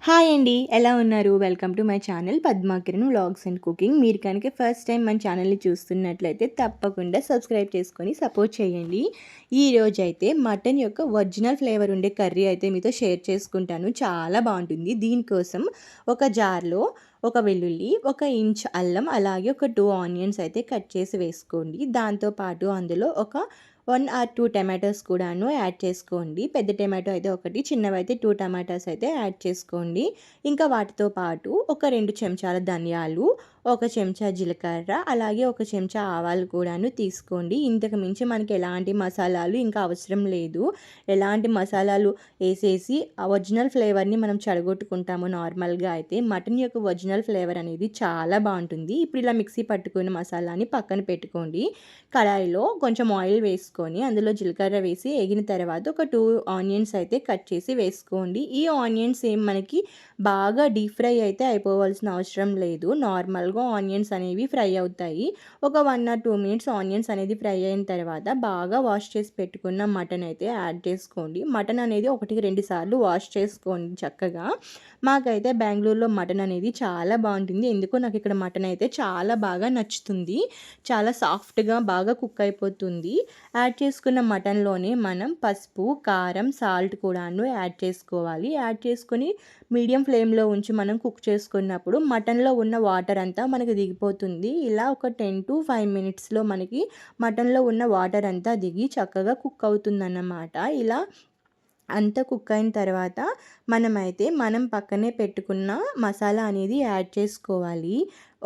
Hi అండి. ఎలా ఉన్నారు? Welcome to my channel Padmakiran vlogs and cooking. మీరు కనుక ఫస్ట్ టైం మన ఛానల్ని చూస్తున్నట్లయితే తప్పకుండా సబ్స్క్రైబ్ చేసుకొని సపోర్ట్ చేయండి. ఈరోజైతే మటన్ యొక్క ఒరిజినల్ ఫ్లేవర్ ఉండే కర్రీ అయితే మీతో షేర్ చేసుకుంటాను. చాలా బాగుంటుంది. దీనికోసం ఒక జార్లో ఒక వెల్లుల్లి, 1 ఇంచ్ అల్లం, అలాగే ఒక 2 ఆనియన్స్ అయితే కట్ చేసి వేసుకోండి. దాంతోపాటు అందులో ఒక 1 ఆర్ 2 టమాటోస్ కూడాను యాడ్ చేసుకోండి. పెద్ద టమాటో అయితే ఒకటి, చిన్నవైతే 2 టమాటాస్ అయితే యాడ్ చేసుకోండి. ఇంకా వాటితో పాటు ఒక 2 చెంచాల ధనియాలు, 1 చెంచా జీలకర్ర, అలాగే 1 చెంచా ఆవాలు కూడాను తీసుకోండి. ఇంతకు మించి మనకి ఎలాంటి మసాలాలు ఇంకా అవసరం లేదు. ఎలాంటి మసాలాలు వేసేసి ఆ ఒరిజినల్ ఫ్లేవర్ని మనం చెడగొట్టుకుంటాము. నార్మల్గా అయితే మటన్ యొక్క ఒరిజినల్ ఫ్లేవర్ అనేది చాలా బాగుంటుంది. ఇప్పుడు ఇలా మిక్సీ పట్టుకున్న మసాలాని పక్కన పెట్టుకోండి. కడాయిలో కొంచెం ఆయిల్ వేసుకొని అందులో జీలకర్ర వేసి ఎగిన తర్వాత ఒక 2 ఆనియన్స్ అయితే కట్ చేసి వేసుకోండి. ఈ ఆనియన్స్ మనకి బాగా డీప్ ఫ్రై అయితే అయిపోవాల్సిన అవసరం లేదు. నార్మల్గా ఆనియన్స్ అనేవి ఫ్రై అవుతాయి. ఒక 1 ఆర్ 2 మినిట్స్ ఆనియన్స్ అనేది ఫ్రై అయిన తర్వాత బాగా వాష్ చేసి పెట్టుకున్న మటన్ అయితే యాడ్ చేసుకోండి. మటన్ అనేది 1-2 సార్లు వాష్ చేసుకోండి చక్కగా. మాకైతే బెంగళూరులో మటన్ అనేది చాలా బాగుంటుంది. ఎందుకో నాకు ఇక్కడ మటన్ అయితే చాలా బాగా నచ్చుతుంది. చాలా సాఫ్ట్గా బాగా కుక్ అయిపోతుంది. యాడ్ చేసుకున్న మటన్లోనే మనం పసుపు, కారం, సాల్ట్ కూడాను యాడ్ చేసుకోవాలి. యాడ్ చేసుకొని మీడియం ఫ్లేమ్లో ఉంచి మనం కుక్ చేసుకున్నప్పుడు మటన్లో ఉన్న వాటర్ అంతా మనకి దిగిపోతుంది. ఇలా ఒక 10-5 మినిట్స్లో మనకి మటన్లో ఉన్న వాటర్ అంతా దిగి చక్కగా కుక్ అవుతుందన్నమాట. ఇలా అంతా కుక్ అయిన తర్వాత మనం పక్కనే పెట్టుకున్న మసాలా అనేది యాడ్ చేసుకోవాలి.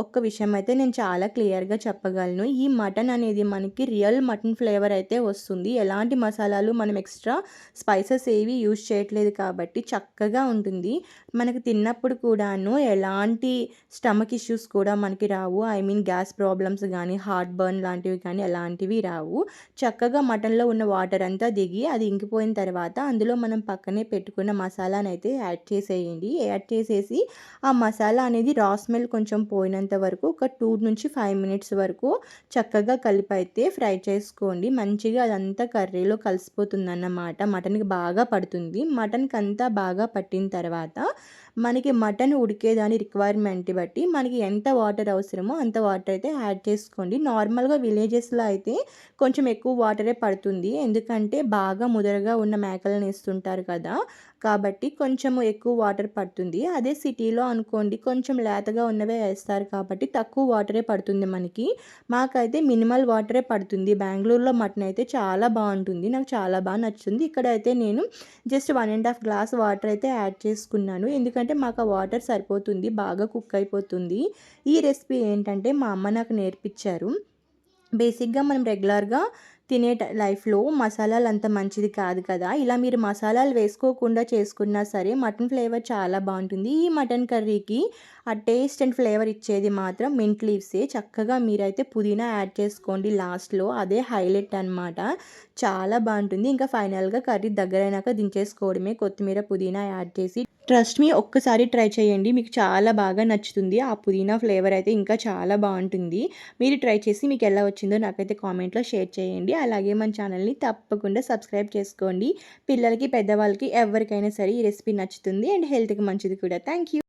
ఒక్క విషయం అయితే నేను చాలా క్లియర్గా చెప్పగలను. ఈ మటన్ అనేది మనకి రియల్ మటన్ ఫ్లేవర్ అయితే వస్తుంది. ఎలాంటి మసాలాలు మనం ఎక్స్ట్రా స్పైసెస్ ఏవి యూజ్ చేయట్లేదు కాబట్టి చక్కగా ఉంటుంది. మనకు తిన్నప్పుడు కూడాను ఎలాంటి స్టమక్ ఇష్యూస్ కూడా మనకి రావు. ఐ మీన్ గ్యాస్ ప్రాబ్లమ్స్ కానీ, హార్ట్ బర్న్ లాంటివి కానీ ఎలాంటివి రావు. చక్కగా మటన్లో ఉన్న వాటర్ అంతా దిగి అది ఇంకిపోయిన తర్వాత అందులో మనం పక్కనే పెట్టుకున్న మసాలాను అయితే యాడ్ చేసేయండి. యాడ్ చేసేసి ఆ మసాలా అనేది రా స్మెల్ కొంచెం పోయినంత వరకు ఒక 2-5 మినిట్స్ వరకు చక్కగా కలిపి అయితే ఫ్రై చేసుకోండి. మంచిగా అదంతా కర్రీలో కలిసిపోతుందన్నమాట. మటన్కి బాగా పడుతుంది. మటన్కి అంతా బాగా పట్టిన తర్వాత మనకి మటన్ ఉడికేదాని రిక్వైర్మెంట్ బట్టి మనకి ఎంత వాటర్ అవసరమో అంత వాటర్ అయితే యాడ్ చేసుకోండి. నార్మల్గా విలేజెస్లో అయితే కొంచెం ఎక్కువ వాటరే పడుతుంది. ఎందుకంటే బాగా ముదరగా ఉన్న మేకలను వేస్తుంటారు కదా, కాబట్టి కొంచెము ఎక్కువ వాటర్ పడుతుంది. అదే సిటీలో అనుకోండి కొంచెం లేతగా ఉన్నవే వేస్తారు కాబట్టి తక్కువ వాటరే పడుతుంది మనకి. మాకైతే మినిమల్ వాటరే పడుతుంది. బెంగళూరులో మటన్ అయితే చాలా బాగుంటుంది. నాకు చాలా బాగా నచ్చుతుంది. ఇక్కడైతే నేను జస్ట్ 1.5 గ్లాస్ వాటర్ అయితే యాడ్ చేసుకున్నాను. ఎందుకంటే మాకు ఆ వాటర్ సరిపోతుంది, బాగా కుక్ అయిపోతుంది. ఈ రెసిపీ ఏంటంటే మా అమ్మ నాకు నేర్పించారు. బేసిక్గా మనం రెగ్యులర్గా తినే లైఫ్లో మసాలాలు అంత మంచిది కాదు కదా. ఇలా మీరు మసాలాలు వేసుకోకుండా చేసుకున్నా సరే మటన్ ఫ్లేవర్ చాలా బాగుంటుంది. ఈ మటన్ కర్రీకి ఆ టేస్ట్ అండ్ ఫ్లేవర్ ఇచ్చేది మాత్రం మింట్ లీవ్సే. చక్కగా మీరైతే పుదీనా యాడ్ చేసుకోండి లాస్ట్లో, అదే హైలైట్ అనమాట. చాలా బాగుంటుంది. ఇంకా ఫైనల్గా కర్రీ దగ్గరైనాక దించేసుకోవడమే. కొత్తిమీర, పుదీనా యాడ్ చేసి ట్రస్ట్ మీ ఒక్కసారి ట్రై చేయండి. మీకు చాలా బాగా నచ్చుతుంది. ఆ పుదీనా ఫ్లేవర్ అయితే ఇంకా చాలా బాగుంటుంది. మీరు ట్రై చేసి మీకు ఎలా వచ్చిందో నాకైతే కామెంట్లో షేర్ చేయండి. అలాగే మన ఛానల్ని తప్పకుండా సబ్స్క్రైబ్ చేసుకోండి. పిల్లలకి, పెద్దవాళ్ళకి ఎవరికైనా సరే ఈ రెసిపీ నచ్చుతుంది అండ్ హెల్త్కి మంచిది కూడా. Thank you.